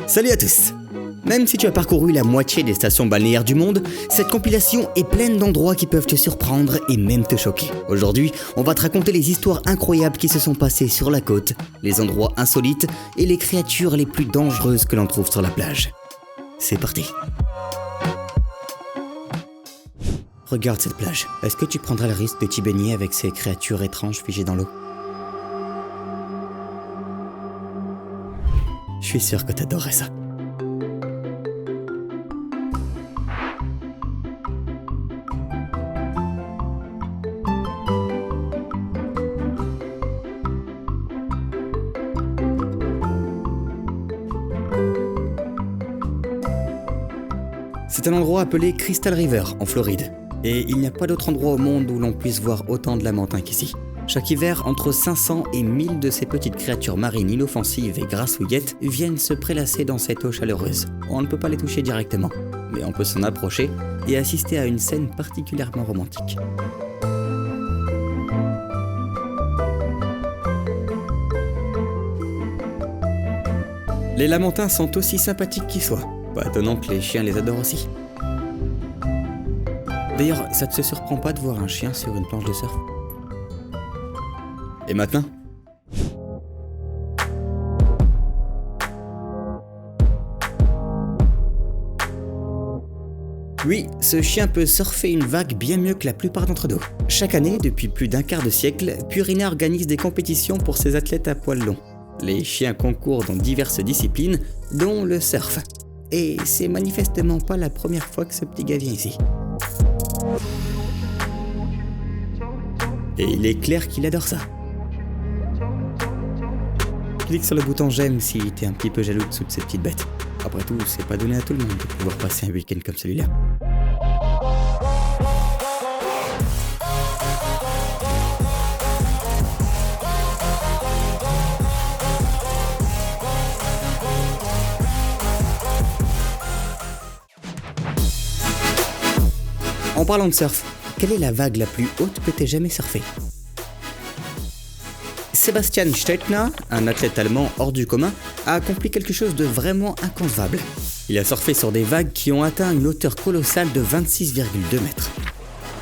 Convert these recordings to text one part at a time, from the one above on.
Salut à tous! Même si tu as parcouru la moitié des stations balnéaires du monde, cette compilation est pleine d'endroits qui peuvent te surprendre et même te choquer. Aujourd'hui, on va te raconter les histoires incroyables qui se sont passées sur la côte, les endroits insolites et les créatures les plus dangereuses que l'on trouve sur la plage. C'est parti! Regarde cette plage. Est-ce que tu prendrais le risque de t'y baigner avec ces créatures étranges figées dans l'eau? Je suis sûr que t'adorerais ça. C'est un endroit appelé Crystal River, en Floride. Et il n'y a pas d'autre endroit au monde où l'on puisse voir autant de lamentins qu'ici. Chaque hiver, entre 500 et 1000 de ces petites créatures marines inoffensives et grassouillettes viennent se prélasser dans cette eau chaleureuse. On ne peut pas les toucher directement, mais on peut s'en approcher et assister à une scène particulièrement romantique. Les lamentins sont aussi sympathiques qu'ils soient. Pas étonnant que les chiens les adorent aussi. D'ailleurs, ça ne te surprend pas de voir un chien sur une planche de surf? Et maintenant? Oui, ce chien peut surfer une vague bien mieux que la plupart d'entre nous. Chaque année, depuis plus d'un quart de siècle, Purina organise des compétitions pour ses athlètes à poil long. Les chiens concourent dans diverses disciplines, dont le surf. Et c'est manifestement pas la première fois que ce petit gars vient ici. Et il est clair qu'il adore ça. Clique sur le bouton j'aime si t'es un petit peu jaloux de toutes ces petites bêtes. Après tout, c'est pas donné à tout le monde de pouvoir passer un week-end comme celui-là. En parlant de surf, quelle est la vague la plus haute que t'aies jamais surfée? Sebastian Steitner, un athlète allemand hors du commun, a accompli quelque chose de vraiment inconcevable. Il a surfé sur des vagues qui ont atteint une hauteur colossale de 26,2 mètres.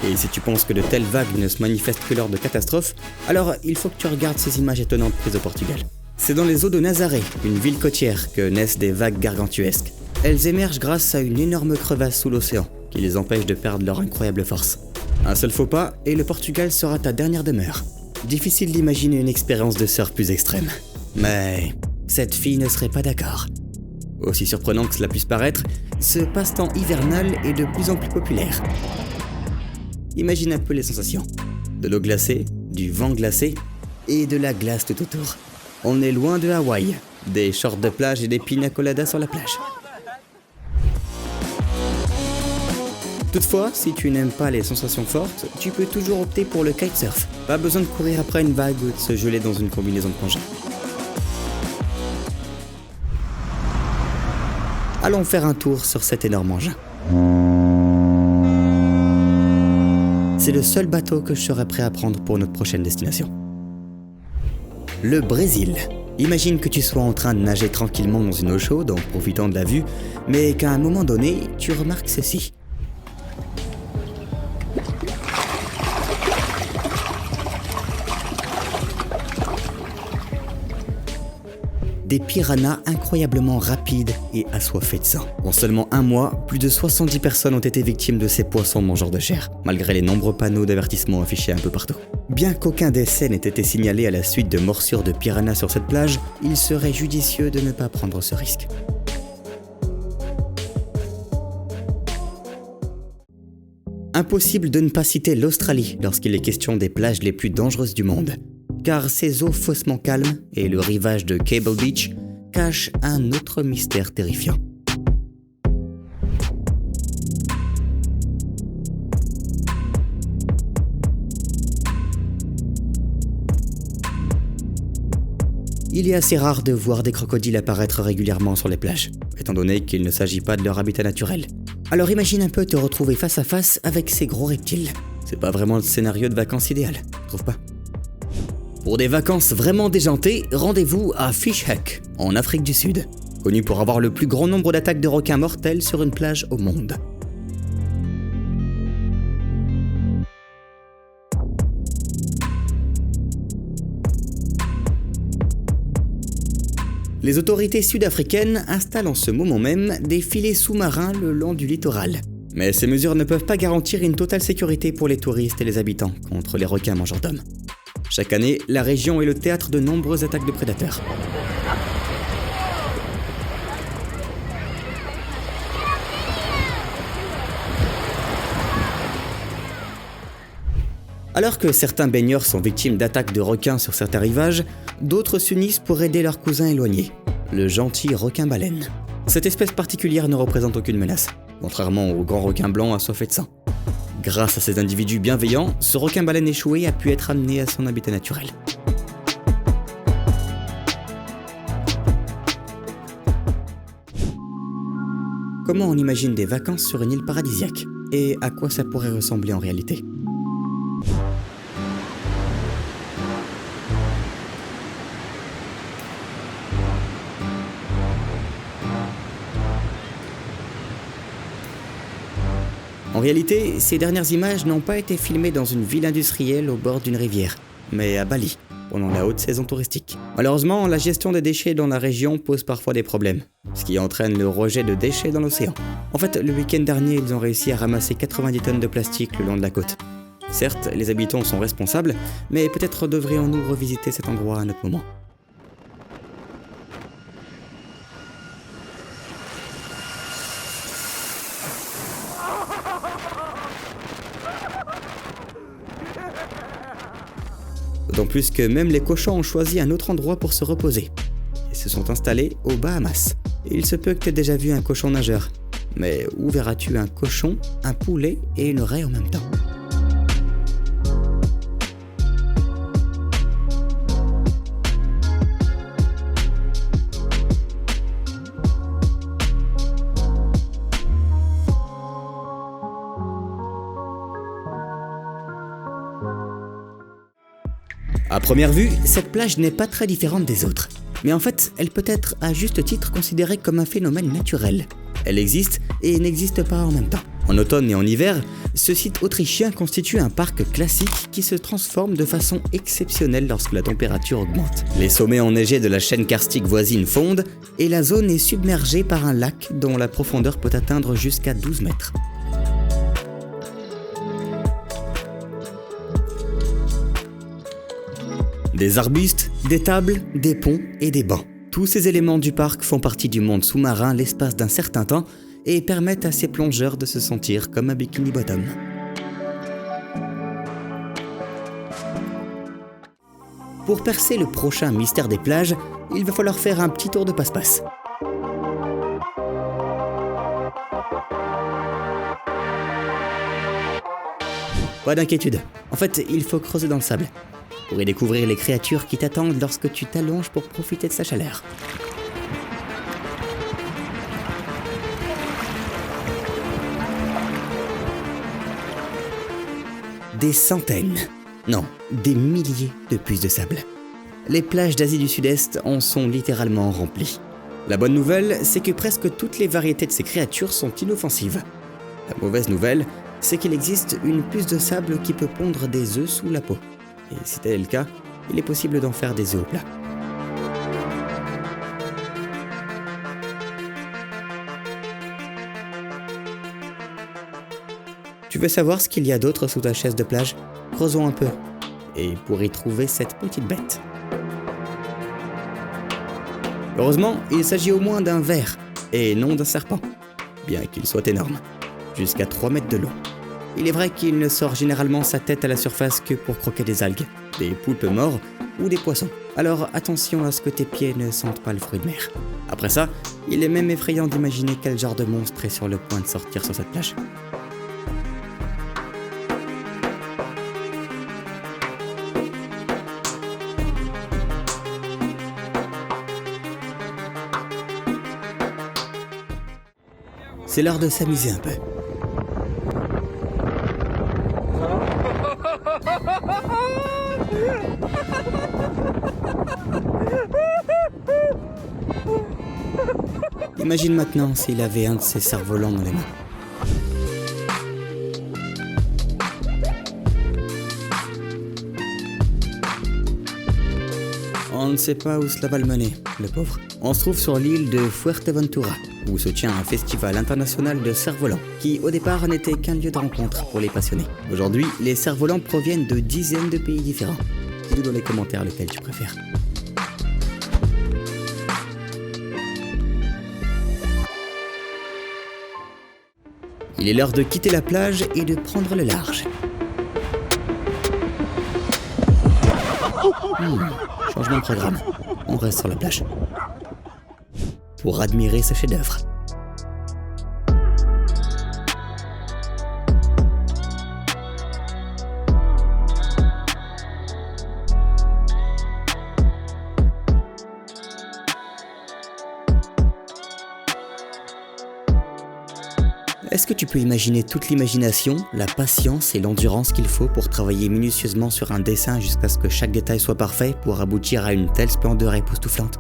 Et si tu penses que de telles vagues ne se manifestent que lors de catastrophes, alors il faut que tu regardes ces images étonnantes prises au Portugal. C'est dans les eaux de Nazaré, une ville côtière, que naissent des vagues gargantuesques. Elles émergent grâce à une énorme crevasse sous l'océan, qui les empêche de perdre leur incroyable force. Un seul faux pas, et le Portugal sera ta dernière demeure. Difficile d'imaginer une expérience de surf plus extrême. Mais cette fille ne serait pas d'accord. Aussi surprenant que cela puisse paraître, ce passe-temps hivernal est de plus en plus populaire. Imagine un peu les sensations. De l'eau glacée, du vent glacé et de la glace tout autour. On est loin de Hawaï, des shorts de plage et des pina coladas sur la plage. Toutefois, si tu n'aimes pas les sensations fortes, tu peux toujours opter pour le kitesurf. Pas besoin de courir après une vague ou de se geler dans une combinaison de plongée. Allons faire un tour sur cet énorme engin. C'est le seul bateau que je serais prêt à prendre pour notre prochaine destination. Le Brésil. Imagine que tu sois en train de nager tranquillement dans une eau chaude en profitant de la vue, mais qu'à un moment donné, tu remarques ceci. Des piranhas incroyablement rapides et assoiffés de sang. En seulement un mois, plus de 70 personnes ont été victimes de ces poissons mangeurs de chair, malgré les nombreux panneaux d'avertissement affichés un peu partout. Bien qu'aucun décès n'ait été signalé à la suite de morsures de piranhas sur cette plage, il serait judicieux de ne pas prendre ce risque. Impossible de ne pas citer l'Australie lorsqu'il est question des plages les plus dangereuses du monde. Car ces eaux faussement calmes et le rivage de Cable Beach cachent un autre mystère terrifiant. Il est assez rare de voir des crocodiles apparaître régulièrement sur les plages, étant donné qu'il ne s'agit pas de leur habitat naturel. Alors imagine un peu te retrouver face à face avec ces gros reptiles. C'est pas vraiment le scénario de vacances idéal, trouve pas? Pour des vacances vraiment déjantées, rendez-vous à Fish Hoek, en Afrique du Sud. connu pour avoir le plus grand nombre d'attaques de requins mortels sur une plage au monde. Les autorités sud-africaines installent en ce moment même des filets sous-marins le long du littoral. Mais ces mesures ne peuvent pas garantir une totale sécurité pour les touristes et les habitants contre les requins mangeurs d'hommes. Chaque année, la région est le théâtre de nombreuses attaques de prédateurs. Alors que certains baigneurs sont victimes d'attaques de requins sur certains rivages, d'autres s'unissent pour aider leur cousin éloigné, le gentil requin-baleine. Cette espèce particulière ne représente aucune menace, contrairement aux grands requins blancs assoiffés de sang. Grâce à ces individus bienveillants, ce requin-baleine échoué a pu être amené à son habitat naturel. Comment on imagine des vacances sur une île paradisiaque? Et à quoi ça pourrait ressembler en réalité? En réalité, ces dernières images n'ont pas été filmées dans une ville industrielle au bord d'une rivière, mais à Bali, pendant la haute saison touristique. Malheureusement, la gestion des déchets dans la région pose parfois des problèmes, ce qui entraîne le rejet de déchets dans l'océan. En fait, le week-end dernier, ils ont réussi à ramasser 90 tonnes de plastique le long de la côte. Certes, les habitants sont responsables, mais peut-être devrions-nous revisiter cet endroit à un autre moment. D'autant plus que même les cochons ont choisi un autre endroit pour se reposer. Ils se sont installés aux Bahamas. Il se peut que tu aies déjà vu un cochon nageur. Mais où verras-tu un cochon, un poulet et une raie en même temps? À première vue, cette plage n'est pas très différente des autres. Mais en fait, elle peut être à juste titre considérée comme un phénomène naturel. Elle existe et n'existe pas en même temps. En automne et en hiver, ce site autrichien constitue un parc classique qui se transforme de façon exceptionnelle lorsque la température augmente. Les sommets enneigés de la chaîne karstique voisine fondent et la zone est submergée par un lac dont la profondeur peut atteindre jusqu'à 12 mètres. Des arbustes, des tables, des ponts et des bancs. Tous ces éléments du parc font partie du monde sous-marin l'espace d'un certain temps et permettent à ces plongeurs de se sentir comme un bikini bottom. Pour percer le prochain mystère des plages, il va falloir faire un petit tour de passe-passe. Pas d'inquiétude, en fait, il faut creuser dans le sable pour y découvrir les créatures qui t'attendent lorsque tu t'allonges pour profiter de sa chaleur. Des centaines, non, des milliers de puces de sable. Les plages d'Asie du Sud-Est en sont littéralement remplies. La bonne nouvelle, c'est que presque toutes les variétés de ces créatures sont inoffensives. La mauvaise nouvelle, c'est qu'il existe une puce de sable qui peut pondre des œufs sous la peau. Et si tel est le cas, il est possible d'en faire des œufs au plat. Tu veux savoir ce qu'il y a d'autre sous ta chaise de plage? Creusons un peu. Et pour y trouver cette petite bête. Heureusement, il s'agit au moins d'un ver, et non d'un serpent, bien qu'il soit énorme, jusqu'à 3 mètres de long. Il est vrai qu'il ne sort généralement sa tête à la surface que pour croquer des algues, des poulpes morts ou des poissons. Alors attention à ce que tes pieds ne sentent pas le fruit de mer. Après ça, il est même effrayant d'imaginer quel genre de monstre est sur le point de sortir sur cette plage. C'est l'heure de s'amuser un peu. Imagine maintenant s'il avait un de ces cerfs-volants dans les mains. On ne sait pas où cela va le mener, le pauvre. On se trouve sur l'île de Fuerteventura, où se tient un festival international de cerfs-volants, qui au départ n'était qu'un lieu de rencontre pour les passionnés. Aujourd'hui, les cerfs-volants proviennent de dizaines de pays différents. Dis-nous dans les commentaires lequel tu préfères. Il est l'heure de quitter la plage et de prendre le large. Changement de programme. On reste sur la plage. Pour admirer ce chef-d'œuvre. Est-ce que tu peux imaginer toute l'imagination, la patience et l'endurance qu'il faut pour travailler minutieusement sur un dessin jusqu'à ce que chaque détail soit parfait pour aboutir à une telle splendeur époustouflante ?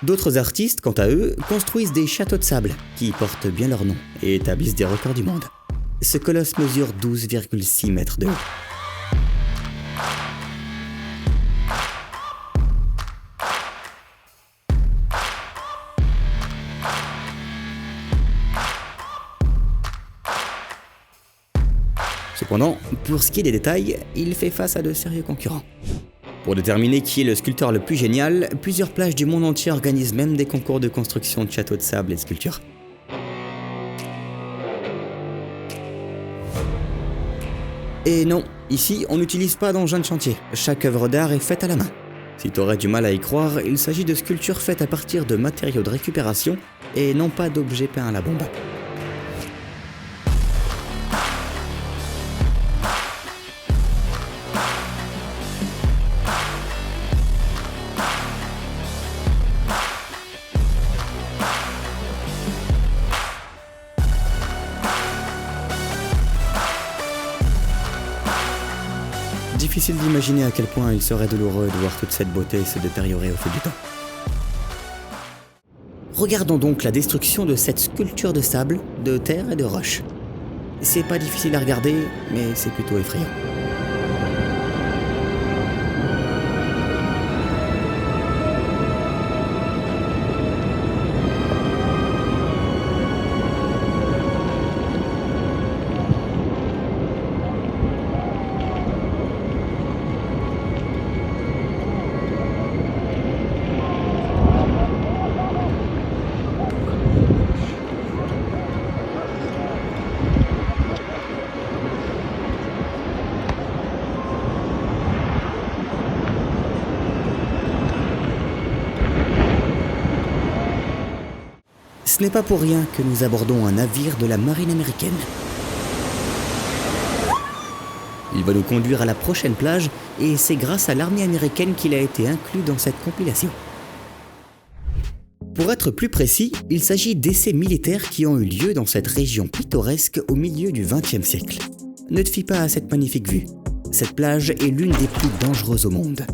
D'autres artistes, quant à eux, construisent des châteaux de sable qui portent bien leur nom et établissent des records du monde. Ce colosse mesure 12,6 mètres de haut. Cependant, pour ce qui est des détails, il fait face à de sérieux concurrents. Pour déterminer qui est le sculpteur le plus génial, plusieurs plages du monde entier organisent même des concours de construction de châteaux de sable et de sculptures. Et non, ici on n'utilise pas d'engin de chantier, chaque œuvre d'art est faite à la main. Si t'aurais du mal à y croire, il s'agit de sculptures faites à partir de matériaux de récupération et non pas d'objets peints à la bombe. Difficile d'imaginer à quel point il serait douloureux de voir toute cette beauté se détériorer au fil du temps. Regardons donc la destruction de cette sculpture de sable, de terre et de roche. C'est pas difficile à regarder, mais c'est plutôt effrayant. Ce n'est pas pour rien que nous abordons un navire de la marine américaine. Il va nous conduire à la prochaine plage et c'est grâce à l'armée américaine qu'il a été inclus dans cette compilation. Pour être plus précis, il s'agit d'essais militaires qui ont eu lieu dans cette région pittoresque au milieu du XXe siècle. Ne te fie pas à cette magnifique vue. Cette plage est l'une des plus dangereuses au monde.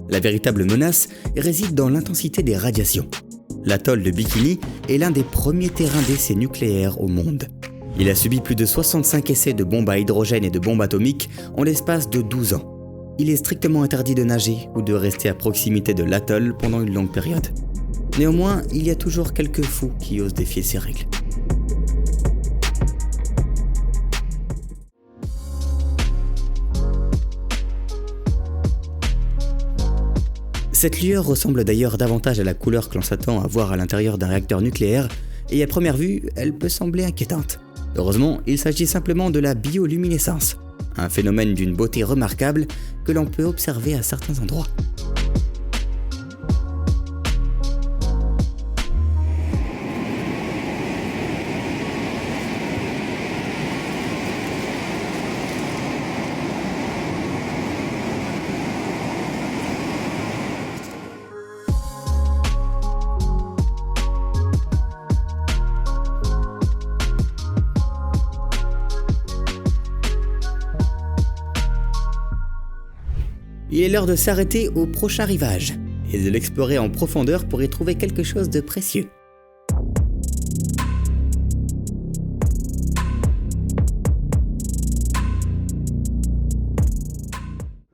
La véritable menace réside dans l'intensité des radiations. L'atoll de Bikini est l'un des premiers terrains d'essais nucléaires au monde. Il a subi plus de 65 essais de bombes à hydrogène et de bombes atomiques en l'espace de 12 ans. Il est strictement interdit de nager ou de rester à proximité de l'atoll pendant une longue période. Néanmoins, il y a toujours quelques fous qui osent défier ces règles. Cette lueur ressemble d'ailleurs davantage à la couleur que l'on s'attend à voir à l'intérieur d'un réacteur nucléaire, et à première vue, elle peut sembler inquiétante. Heureusement, il s'agit simplement de la bioluminescence, un phénomène d'une beauté remarquable que l'on peut observer à certains endroits. Il est l'heure de s'arrêter au prochain rivage et de l'explorer en profondeur pour y trouver quelque chose de précieux.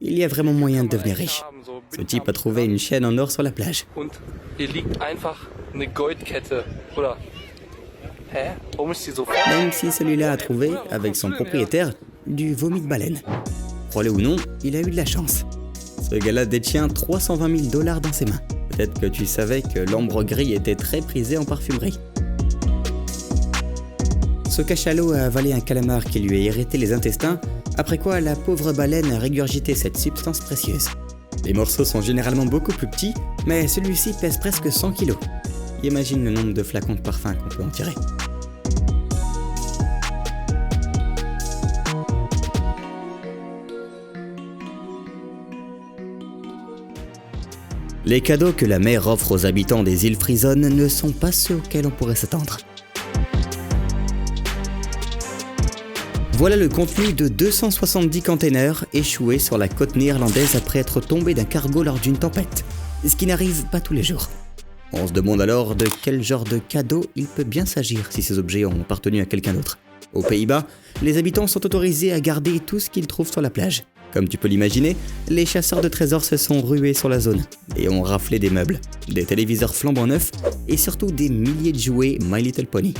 Il y a vraiment moyen de devenir riche. Ce type a trouvé une chaîne en or sur la plage. Même si celui-là a trouvé, avec son propriétaire, du vomi de baleine. Crois-le ou non, il a eu de la chance. Ce gars-là détient 320 000 $ dans ses mains. Peut-être que tu savais que l'ambre gris était très prisé en parfumerie. Ce cachalot a avalé un calamar qui lui a irrité les intestins, après quoi la pauvre baleine a régurgité cette substance précieuse. Les morceaux sont généralement beaucoup plus petits, mais celui-ci pèse presque 100 kg. Imagine le nombre de flacons de parfum qu'on peut en tirer. Les cadeaux que la mer offre aux habitants des îles Frison ne sont pas ceux auxquels on pourrait s'attendre. Voilà le contenu de 270 containers échoués sur la côte néerlandaise après être tombés d'un cargo lors d'une tempête, ce qui n'arrive pas tous les jours. On se demande alors de quel genre de cadeau il peut bien s'agir si ces objets ont appartenu à quelqu'un d'autre. Aux Pays-Bas, les habitants sont autorisés à garder tout ce qu'ils trouvent sur la plage. Comme tu peux l'imaginer, les chasseurs de trésors se sont rués sur la zone et ont raflé des meubles, des téléviseurs flambant neufs et surtout des milliers de jouets My Little Pony.